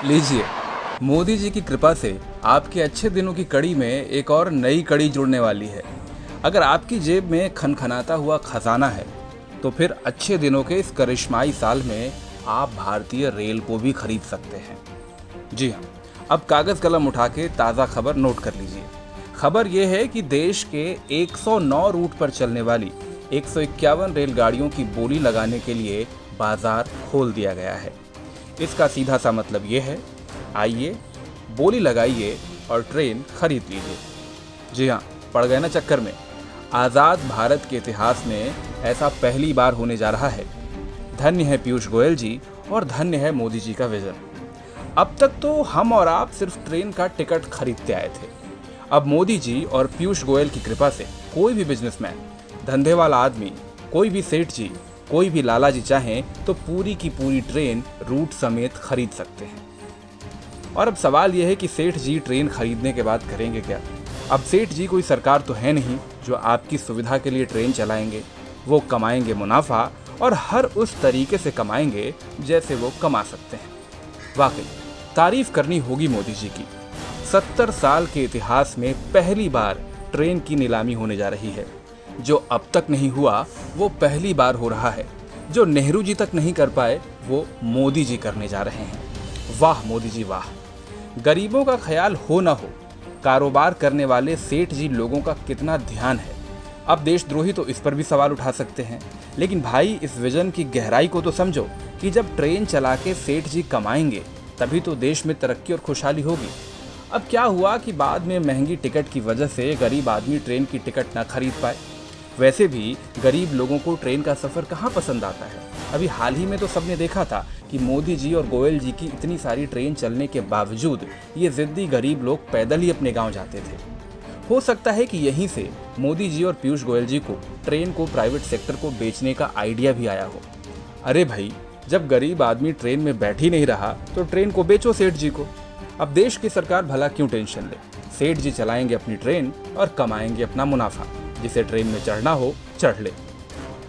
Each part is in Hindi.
लीजिए, मोदी जी की कृपा से आपके अच्छे दिनों की कड़ी में एक और नई कड़ी जुड़ने वाली है। अगर आपकी जेब में खनखनाता हुआ खजाना है, तो फिर अच्छे दिनों के इस करिश्माई साल में आप भारतीय रेल को भी खरीद सकते हैं। जी हाँ, अब कागज कलम उठा के ताज़ा खबर नोट कर लीजिए। खबर यह है कि देश के 109 रूट पर चलने वाली 151 रेलगाड़ियों की बोली लगाने के लिए बाजार खोल दिया गया है। इसका सीधा सा मतलब ये है, आइए, बोली लगाइए और ट्रेन खरीद लीजिए। जी हाँ, पड़ गए ना चक्कर में। आज़ाद भारत के इतिहास में ऐसा पहली बार होने जा रहा है। धन्य है पीयूष गोयल जी और धन्य है मोदी जी का विजन। अब तक तो हम और आप सिर्फ ट्रेन का टिकट खरीदते आए थे। अब मोदी जी और पीयूष गोयल की कृपा से कोई भी बिजनेसमैन, धंधे वाला आदमी, कोई भी सेठ जी, कोई भी लाला जी चाहें तो पूरी की पूरी ट्रेन रूट समेत खरीद सकते हैं। और अब सवाल यह है कि सेठ जी ट्रेन खरीदने के बाद करेंगे क्या? अब सेठ जी कोई सरकार तो है नहीं जो आपकी सुविधा के लिए ट्रेन चलाएंगे। वो कमाएंगे मुनाफा और हर उस तरीके से कमाएंगे जैसे वो कमा सकते हैं। वाकई तारीफ करनी होगी मोदी जी की। 70 साल के इतिहास में पहली बार ट्रेन की नीलामी होने जा रही है। जो अब तक नहीं हुआ वो पहली बार हो रहा है। जो नेहरू जी तक नहीं कर पाए वो मोदी जी करने जा रहे हैं। वाह मोदी जी वाह। गरीबों का ख्याल हो ना हो, कारोबार करने वाले सेठ जी लोगों का कितना ध्यान है। अब देशद्रोही तो इस पर भी सवाल उठा सकते हैं, लेकिन भाई इस विजन की गहराई को तो समझो कि जब ट्रेन चला के सेठ जी कमाएंगे तभी तो देश में तरक्की और खुशहाली होगी। अब क्या हुआ कि बाद में महंगी टिकट की वजह से गरीब आदमी ट्रेन की टिकट ना खरीद पाए। वैसे भी गरीब लोगों को ट्रेन का सफ़र कहाँ पसंद आता है। अभी हाल ही में तो सबने देखा था कि मोदी जी और गोयल जी की इतनी सारी ट्रेन चलने के बावजूद ये ज़िद्दी गरीब लोग पैदल ही अपने गांव जाते थे। हो सकता है कि यहीं से मोदी जी और पीयूष गोयल जी को ट्रेन को प्राइवेट सेक्टर को बेचने का आइडिया भी आया हो। अरे भाई, जब गरीब आदमी ट्रेन में बैठ ही नहीं रहा तो ट्रेन को बेचो सेठ जी को। अब देश की सरकार भला क्यों टेंशन ले। सेठ जी चलाएंगे अपनी ट्रेन और कमाएंगे अपना मुनाफा। जिसे ट्रेन में चढ़ना हो चढ़ ले।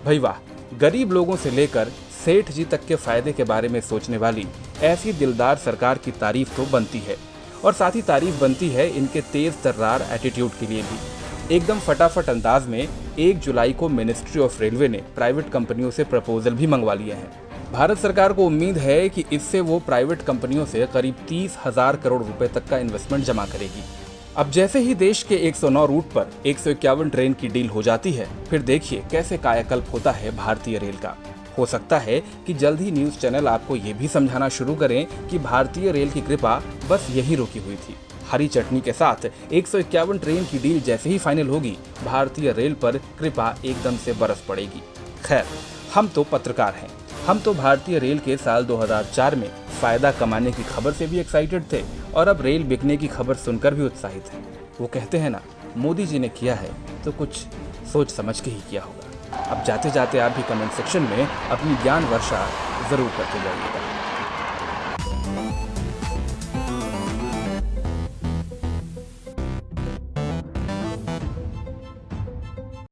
भाई वाह, गरीब लोगों से लेकर सेठ जी तक के फायदे के बारे में सोचने वाली ऐसी दिलदार सरकार की तारीफ तो बनती है। और साथ ही तारीफ बनती है इनके तेज तर्रार एटीट्यूड के लिए भी। एकदम फटाफट अंदाज में 1 जुलाई को मिनिस्ट्री ऑफ रेलवे ने प्राइवेट कंपनियों से प्रपोजल भी मंगवा लिए हैं। भारत सरकार को उम्मीद है कि इससे वो प्राइवेट कंपनियों से करीब 30,000 करोड़ रुपए तक का इन्वेस्टमेंट जमा करेगी। अब जैसे ही देश के 109 रूट पर 151 ट्रेन की डील हो जाती है, फिर देखिए कैसे कायाकल्प होता है भारतीय रेल का। हो सकता है कि जल्द ही न्यूज़ चैनल आपको ये भी समझाना शुरू करें कि भारतीय रेल की कृपा बस यही रुकी हुई थी। हरी चटनी के साथ 151 ट्रेन की डील जैसे ही फाइनल होगी, भारतीय रेल पर कृपा एकदम से बरस पड़ेगी। खैर, हम तो पत्रकार हैं। हम तो भारतीय रेल के साल 2004 में फायदा कमाने की खबर से भी एक्साइटेड थे और अब रेल बिकने की खबर सुनकर भी उत्साहित हैं। वो कहते हैं ना, मोदी जी ने किया है तो कुछ सोच समझ के ही किया होगा। अब जाते जाते आप भी कमेंट सेक्शन में अपनी ज्ञान वर्षा जरूर करते जाइएगा।